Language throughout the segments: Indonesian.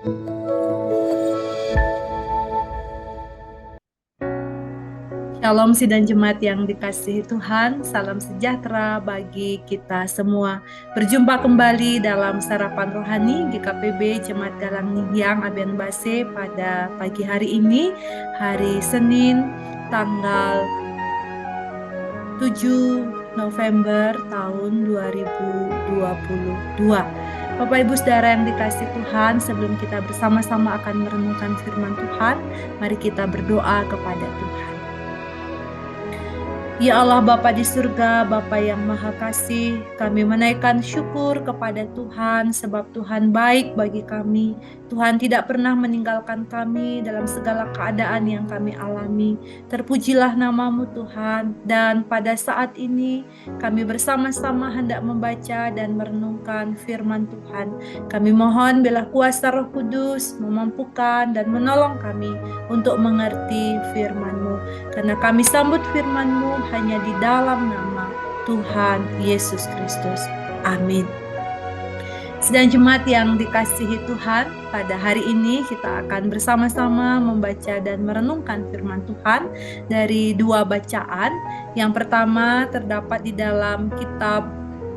Shalom sidang jemaat yang dikasihi Tuhan, salam sejahtera bagi kita semua. Berjumpa kembali dalam Sarapan Rohani GKPB Jemaat Galang Ninghyang Aben Base pada pagi hari ini, hari Senin, tanggal 7 November tahun 2022. Bapak Ibu Saudara yang dikasihi Tuhan, sebelum kita bersama-sama akan merenungkan firman Tuhan, mari kita berdoa kepada Tuhan. Ya Allah Bapa di surga, Bapa yang Maha Kasih, kami menaikkan syukur kepada Tuhan sebab Tuhan baik bagi kami. Tuhan tidak pernah meninggalkan kami dalam segala keadaan yang kami alami. Terpujilah namamu Tuhan, dan pada saat ini kami bersama-sama hendak membaca dan merenungkan firman Tuhan. Kami mohon biarlah kuasa Roh Kudus memampukan dan menolong kami untuk mengerti firman-Mu. Karena kami sambut firman-Mu hanya di dalam nama Tuhan Yesus Kristus. Amin. Sedang jemaat yang dikasihi Tuhan, pada hari ini kita akan bersama-sama membaca dan merenungkan firman Tuhan dari dua bacaan. Yang pertama terdapat di dalam kitab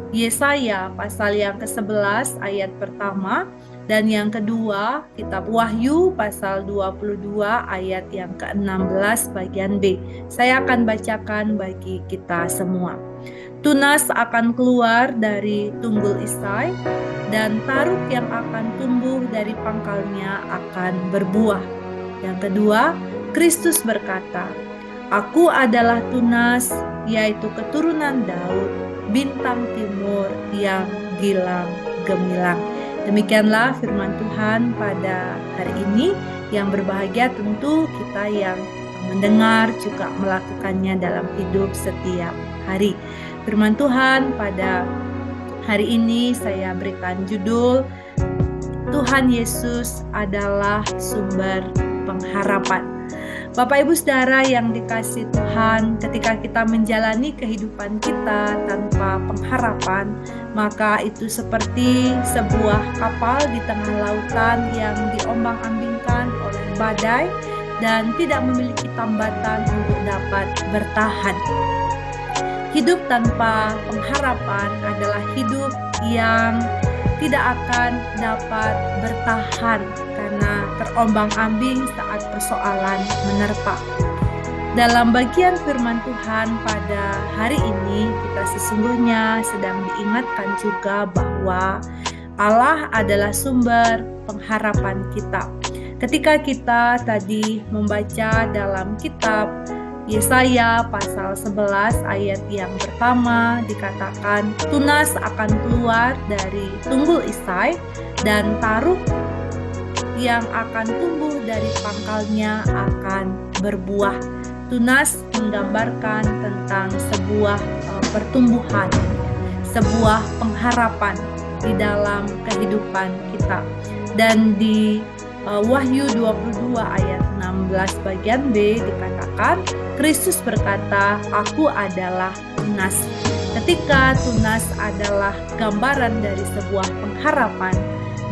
Yesaya pasal yang ke-11 ayat pertama, dan yang kedua kitab Wahyu pasal 22 ayat yang ke-16 bagian B. Saya akan bacakan bagi kita semua. Tunas akan keluar dari tunggul Isai, dan taruk yang akan tumbuh dari pangkalnya akan berbuah. Yang kedua, Kristus berkata, Aku adalah tunas, yaitu keturunan Daud, bintang timur yang gilang gemilang. Demikianlah firman Tuhan pada hari ini. Yang berbahagia tentu kita yang mendengar juga melakukannya dalam hidup setiap hari. Firman Tuhan pada hari ini saya berikan judul, Tuhan Yesus adalah sumber pengharapan. Bapak Ibu Saudara yang dikasihi Tuhan, ketika kita menjalani kehidupan kita tanpa pengharapan, maka itu seperti sebuah kapal di tengah lautan yang diombang-ambingkan oleh badai dan tidak memiliki tambatan untuk dapat bertahan. Hidup tanpa pengharapan adalah hidup yang tidak akan dapat bertahan karena terombang-ambing saat persoalan menerpa. Dalam bagian firman Tuhan pada hari ini, kita sesungguhnya sedang diingatkan juga bahwa Allah adalah sumber pengharapan kita. Ketika kita tadi membaca dalam kitab Yesaya pasal 11 ayat yang pertama dikatakan, tunas akan keluar dari tunggul Isai dan taruk yang akan tumbuh dari pangkalnya akan berbuah. Tunas menggambarkan tentang sebuah pertumbuhan, sebuah pengharapan di dalam kehidupan kita. Dan di Wahyu 22 ayat 16 bagian B dikatakan, Kristus berkata, Aku adalah tunas. Ketika tunas adalah gambaran dari sebuah pengharapan,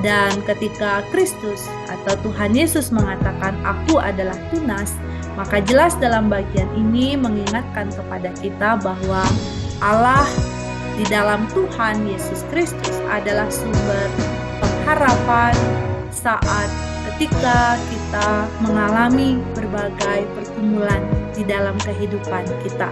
dan ketika Kristus atau Tuhan Yesus mengatakan, Aku adalah tunas, maka jelas dalam bagian ini mengingatkan kepada kita bahwa Allah di dalam Tuhan Yesus Kristus adalah sumber pengharapan saat ketika kita mengalami berbagai pergumulan di dalam kehidupan kita.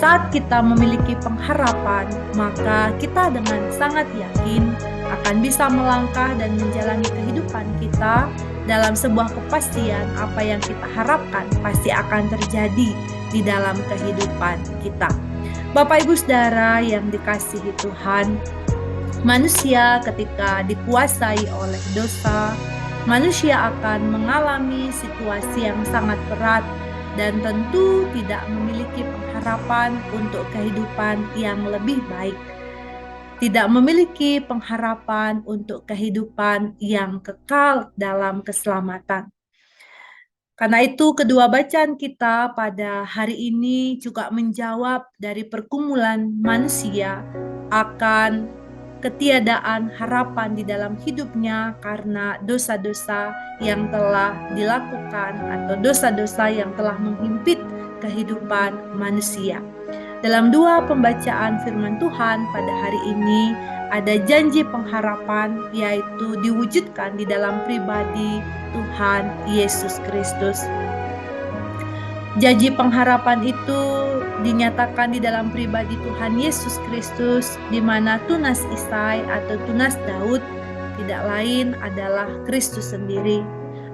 Saat kita memiliki pengharapan, maka kita dengan sangat yakin akan bisa melangkah dan menjalani kehidupan kita dalam sebuah kepastian apa yang kita harapkan pasti akan terjadi di dalam kehidupan kita. Bapak Ibu Saudara yang dikasihi Tuhan, manusia ketika dikuasai oleh dosa, manusia akan mengalami situasi yang sangat berat dan tentu tidak memiliki pengharapan untuk kehidupan yang lebih baik. Tidak memiliki pengharapan untuk kehidupan yang kekal dalam keselamatan. Karena itu kedua bacaan kita pada hari ini juga menjawab dari pergumulan manusia akan ketiadaan harapan di dalam hidupnya karena dosa-dosa yang telah dilakukan atau dosa-dosa yang telah menghimpit kehidupan manusia. Dalam dua pembacaan firman Tuhan pada hari ini ada janji pengharapan, yaitu diwujudkan di dalam pribadi Tuhan Yesus Kristus. Janji pengharapan itu dinyatakan di dalam pribadi Tuhan Yesus Kristus, di mana tunas Isai atau tunas Daud tidak lain adalah Kristus sendiri.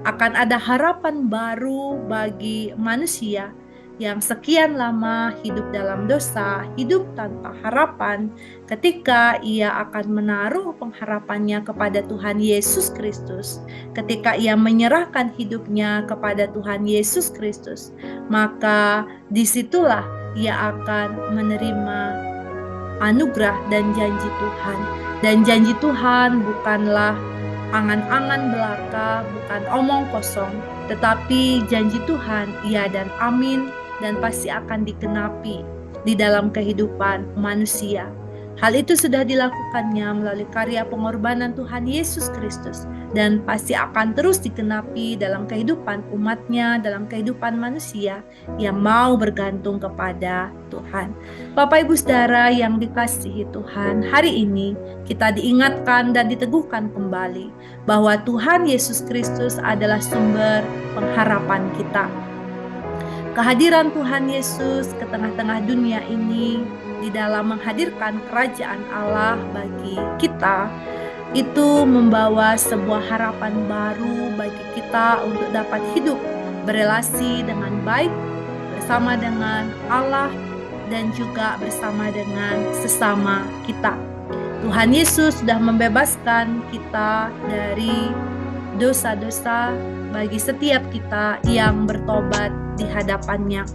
Akan ada harapan baru bagi manusia yang sekian lama hidup dalam dosa, hidup tanpa harapan, ketika ia akan menaruh pengharapannya kepada Tuhan Yesus Kristus, ketika ia menyerahkan hidupnya kepada Tuhan Yesus Kristus, maka disitulah ia akan menerima anugerah dan janji Tuhan. Dan janji Tuhan bukanlah angan-angan belaka, bukan omong kosong, tetapi janji Tuhan iya dan amin, dan pasti akan dikenapi di dalam kehidupan manusia. Hal itu sudah dilakukannya melalui karya pengorbanan Tuhan Yesus Kristus, dan pasti akan terus dikenapi dalam kehidupan umatnya, dalam kehidupan manusia yang mau bergantung kepada Tuhan. Bapak Ibu Saudara yang dikasihi Tuhan, hari ini kita diingatkan dan diteguhkan kembali bahwa Tuhan Yesus Kristus adalah sumber pengharapan kita. Kehadiran Tuhan Yesus ke tengah-tengah dunia ini di dalam menghadirkan kerajaan Allah bagi kita, itu membawa sebuah harapan baru bagi kita untuk dapat hidup berelasi dengan baik bersama dengan Allah dan juga bersama dengan sesama kita. Tuhan Yesus sudah membebaskan kita dari dosa-dosa bagi setiap kita yang bertobat di hadapannya.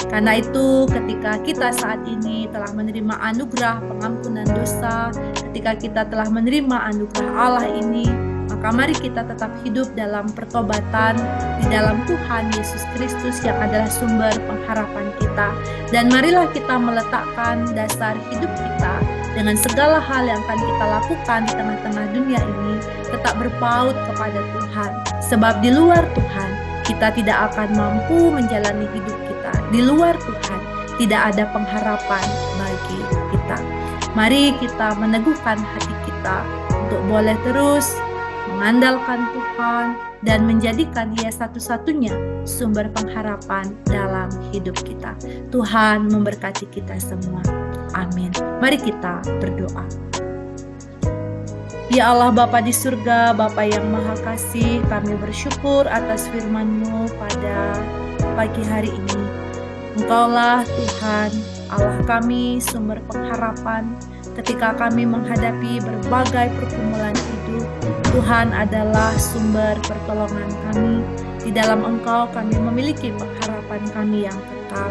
Karena itu ketika kita saat ini telah menerima anugerah pengampunan dosa, ketika kita telah menerima anugerah Allah ini, maka mari kita tetap hidup dalam pertobatan di dalam Tuhan Yesus Kristus yang adalah sumber pengharapan kita. Dan marilah kita meletakkan dasar hidup kita dengan segala hal yang akan kita lakukan di tengah-tengah dunia ini tetap berpaut kepada Tuhan. Sebab di luar Tuhan kita tidak akan mampu menjalani hidup kita. Di luar Tuhan tidak ada pengharapan bagi kita. Mari kita meneguhkan hati kita untuk boleh terus mengandalkan Tuhan dan menjadikan Dia satu-satunya sumber pengharapan dalam hidup kita. Tuhan memberkati kita semua. Amin. Mari kita berdoa. Ya Allah Bapa di surga, Bapa yang Maha Kasih, kami bersyukur atas firman-Mu pada pagi hari ini. Engkaulah Tuhan, Allah kami, sumber pengharapan ketika kami menghadapi berbagai pergumulan hidup. Tuhan adalah sumber pertolongan kami. Di dalam Engkau kami memiliki pengharapan kami yang kekal.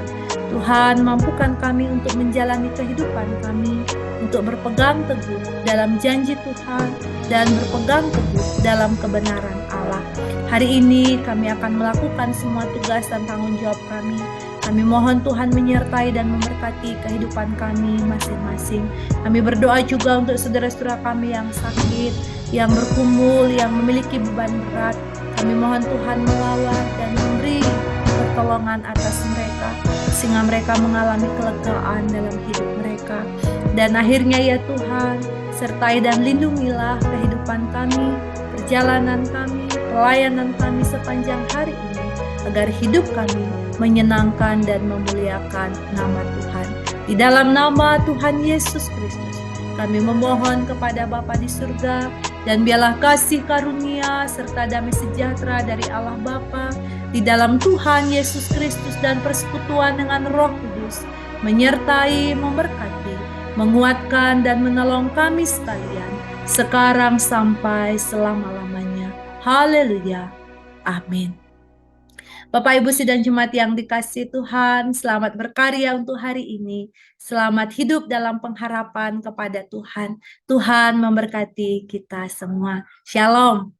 Tuhan, mampukan kami untuk menjalani kehidupan kami, untuk berpegang teguh dalam janji Tuhan dan berpegang teguh dalam kebenaran Allah. Hari ini kami akan melakukan semua tugas dan tanggung jawab kami. Kami mohon Tuhan menyertai dan memberkati kehidupan kami masing-masing. Kami berdoa juga untuk saudara-saudara kami yang sakit, yang bergumul, yang memiliki beban berat. Kami mohon Tuhan melawat dan memberi pertolongan atas mereka, sehingga mereka mengalami kelegaan dalam hidup mereka. Dan akhirnya ya Tuhan, sertai dan lindungilah kehidupan kami, perjalanan kami, pelayanan kami sepanjang hari ini, agar hidup kami menyenangkan dan memuliakan nama Tuhan. Di dalam nama Tuhan Yesus Kristus, kami memohon kepada Bapa di surga, dan biarlah kasih karunia serta damai sejahtera dari Allah Bapa di dalam Tuhan Yesus Kristus dan persekutuan dengan Roh Kudus menyertai, memberkati, menguatkan dan menolong kami sekalian sekarang sampai selama-lamanya. Haleluya. Amin. Bapak Ibu sidang jemaat yang dikasihi Tuhan, selamat berkarya untuk hari ini. Selamat hidup dalam pengharapan kepada Tuhan. Tuhan memberkati kita semua. Shalom.